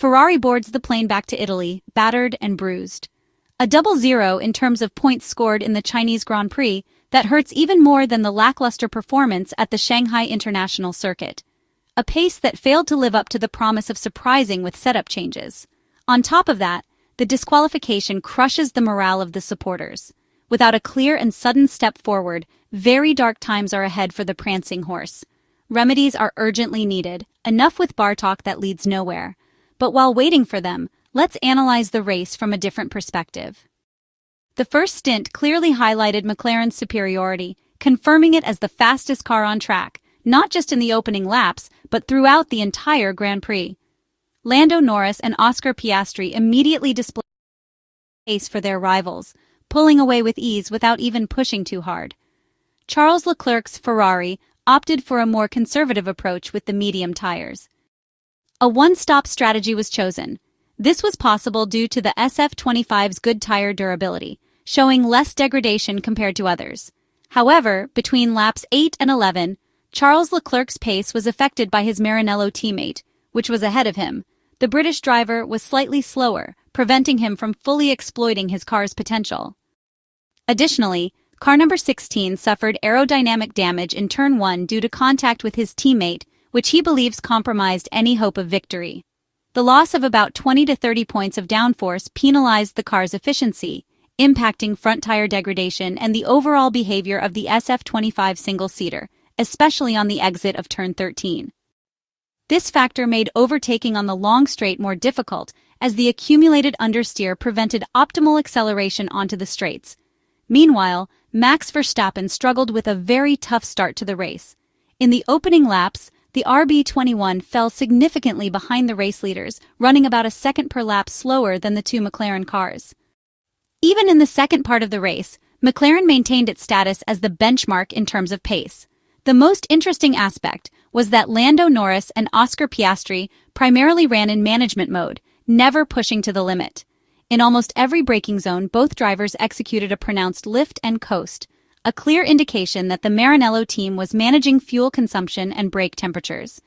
Ferrari boards the plane back to Italy, battered and bruised. A double zero in terms of points scored in the Chinese Grand Prix that hurts even more than the lackluster performance at the Shanghai International Circuit. A pace that failed to live up to the promise of surprising with setup changes. On top of that, the disqualification crushes the morale of the supporters. Without a clear and sudden step forward, very dark times are ahead for the Prancing Horse. Remedies are urgently needed, enough with bar talk that leads nowhere. But while waiting for them, let's analyze the race from a different perspective. The first stint clearly highlighted McLaren's superiority, confirming it as the fastest car on track, not just in the opening laps, but throughout the entire Grand Prix. Lando Norris and Oscar Piastri immediately displayed pace for their rivals, pulling away with ease without even pushing too hard. Charles Leclerc's Ferrari opted for a more conservative approach with the medium tires. A one-stop strategy was chosen. This was possible due to the SF-25's good tire durability, showing less degradation compared to others. However, between laps 8 and 11, Charles Leclerc's pace was affected by his Maranello teammate, which was ahead of him. The British driver was slightly slower, preventing him from fully exploiting his car's potential. Additionally, car number 16 suffered aerodynamic damage in turn 1 due to contact with his teammate, which he believes compromised any hope of victory. The loss of about 20 to 30 points of downforce penalized the car's efficiency, impacting front tire degradation and the overall behavior of the SF-25 single-seater, especially on the exit of turn 13. This factor made overtaking on the long straight more difficult, as the accumulated understeer prevented optimal acceleration onto the straights. Meanwhile, Max Verstappen struggled with a very tough start to the race. In the opening laps, the RB21 fell significantly behind the race leaders, running about a second per lap slower than the two McLaren cars. Even in the second part of the race, McLaren maintained its status as the benchmark in terms of pace. The most interesting aspect was that Lando Norris and Oscar Piastri primarily ran in management mode, never pushing to the limit. In almost every braking zone, both drivers executed a pronounced lift and coast, a clear indication that the Maranello team was managing fuel consumption and brake temperatures.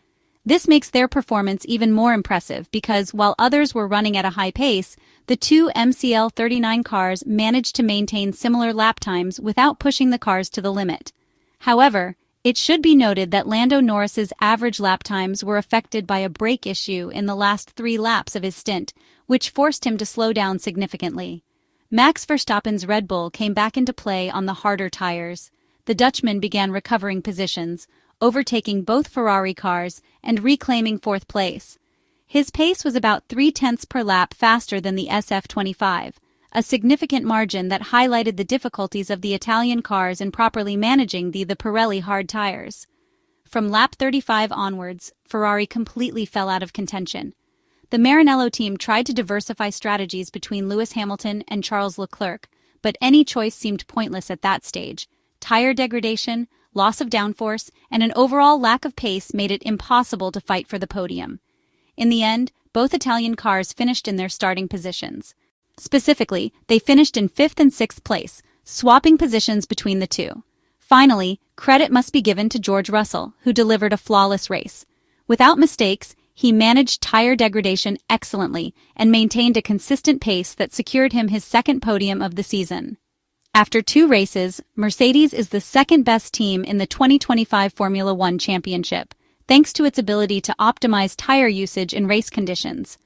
This makes their performance even more impressive because, while others were running at a high pace, the two MCL39 cars managed to maintain similar lap times without pushing the cars to the limit. However, it should be noted that Lando Norris's average lap times were affected by a brake issue in the last 3 laps of his stint, which forced him to slow down significantly. Max Verstappen's Red Bull came back into play on the harder tires. The Dutchman began recovering positions, overtaking both Ferrari cars and reclaiming 4th place. His pace was about 0.3 per lap faster than the SF-25, a significant margin that highlighted the difficulties of the Italian cars in properly managing the Pirelli hard tires. From lap 35 onwards, Ferrari completely fell out of contention. The Maranello team tried to diversify strategies between Lewis Hamilton and Charles Leclerc, but any choice seemed pointless at that stage. Tire degradation, loss of downforce, and an overall lack of pace made it impossible to fight for the podium. In the end, both Italian cars finished in their starting positions. Specifically, they finished in 5th and 6th place, swapping positions between the two. Finally, credit must be given to George Russell, who delivered a flawless race. Without mistakes, he managed tire degradation excellently and maintained a consistent pace that secured him his 2nd podium of the season. After 2 races, Mercedes is the 2nd-best team in the 2025 Formula One Championship, thanks to its ability to optimize tire usage in race conditions.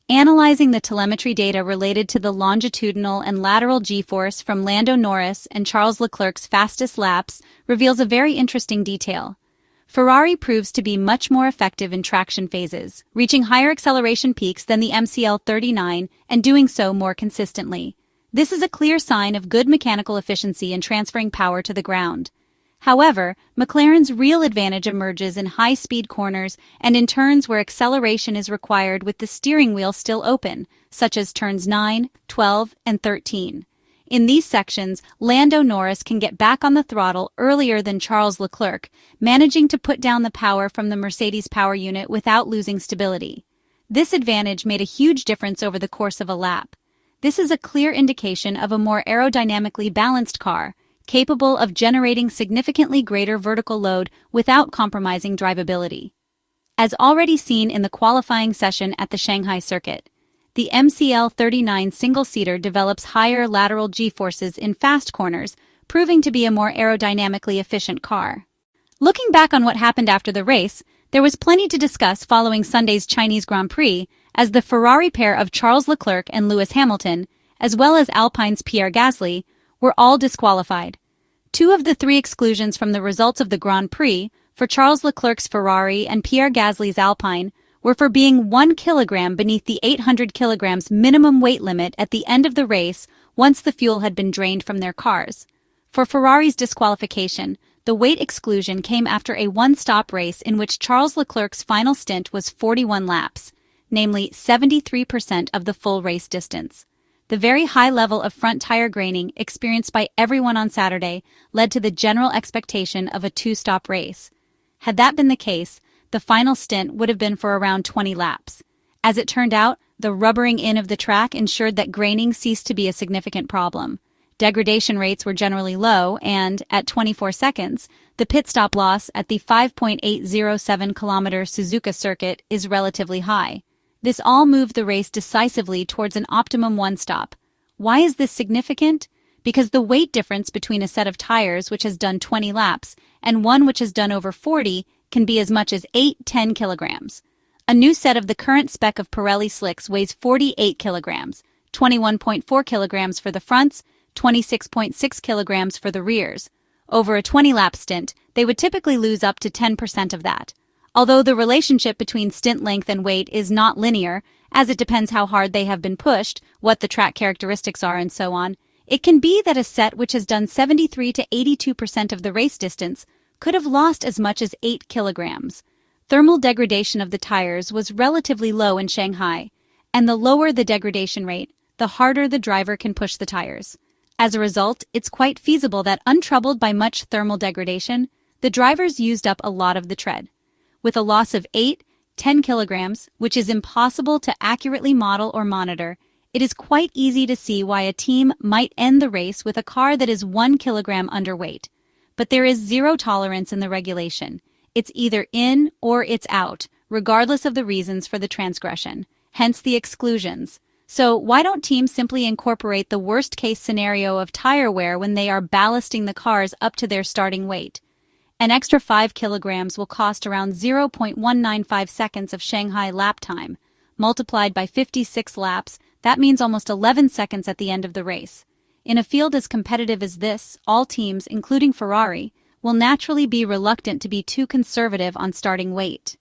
Analyzing the telemetry data related to the longitudinal and lateral G-force from Lando Norris and Charles Leclerc's fastest laps reveals a very interesting detail. Ferrari proves to be much more effective in traction phases, reaching higher acceleration peaks than the MCL39 and doing so more consistently. This is a clear sign of good mechanical efficiency in transferring power to the ground. However, McLaren's real advantage emerges in high-speed corners and in turns where acceleration is required with the steering wheel still open, such as turns 9, 12, and 13. In these sections, Lando Norris can get back on the throttle earlier than Charles Leclerc, managing to put down the power from the Mercedes power unit without losing stability. This advantage made a huge difference over the course of a lap. This is a clear indication of a more aerodynamically balanced car, capable of generating significantly greater vertical load without compromising drivability. as already seen in the qualifying session at the Shanghai Circuit. The MCL-39 single-seater develops higher lateral G-forces in fast corners, proving to be a more aerodynamically efficient car. Looking back on what happened after the race, there was plenty to discuss following Sunday's Chinese Grand Prix, as the Ferrari pair of Charles Leclerc and Lewis Hamilton, as well as Alpine's Pierre Gasly, were all disqualified. 2 of the 3 exclusions from the results of the Grand Prix, for Charles Leclerc's Ferrari and Pierre Gasly's Alpine, were for being 1 kilogram beneath the 800 kilograms minimum weight limit at the end of the race once the fuel had been drained from their cars. For Ferrari's disqualification, the weight exclusion came after a one-stop race in which Charles Leclerc's final stint was 41 laps, namely 73% of the full race distance. The very high level of front tire graining experienced by everyone on Saturday led to the general expectation of a 2-stop race. Had that been the case, the final stint would have been for around 20 laps. As it turned out, the rubbering in of the track ensured that graining ceased to be a significant problem. Degradation rates were generally low, and, at 24 seconds, the pit stop loss at the 5.807-kilometer Suzuka circuit is relatively high. This all moved the race decisively towards an optimum one-stop. Why is this significant? Because the weight difference between a set of tires which has done 20 laps and one which has done over 40 can be as much as 8-10 kilograms. A new set of the current spec of Pirelli slicks weighs 48 kilograms, 21.4 kilograms for the fronts, 26.6 kilograms for the rears. Over a 20-lap stint, they would typically lose up to 10% of that. Although the relationship between stint length and weight is not linear, as it depends how hard they have been pushed, what the track characteristics are, and so on, it can be that a set which has done 73 to 82% of the race distance could have lost as much as 8 kilograms. Thermal degradation of the tires was relatively low in Shanghai, and the lower the degradation rate, the harder the driver can push the tires. As a result, it's quite feasible that, untroubled by much thermal degradation, the drivers used up a lot of the tread. With a loss of 8-10 kilograms, which is impossible to accurately model or monitor, it is quite easy to see why a team might end the race with a car that is 1 kilogram underweight. But there is zero tolerance in the regulation. It's either in or it's out, regardless of the reasons for the transgression, hence the exclusions. So why don't teams simply incorporate the worst-case scenario of tire wear when they are ballasting the cars up to their starting weight? An extra 5 kilograms will cost around 0.195 seconds of Shanghai lap time. Multiplied by 56 laps, that means almost 11 seconds at the end of the race. In a field as competitive as this, all teams, including Ferrari, will naturally be reluctant to be too conservative on starting weight.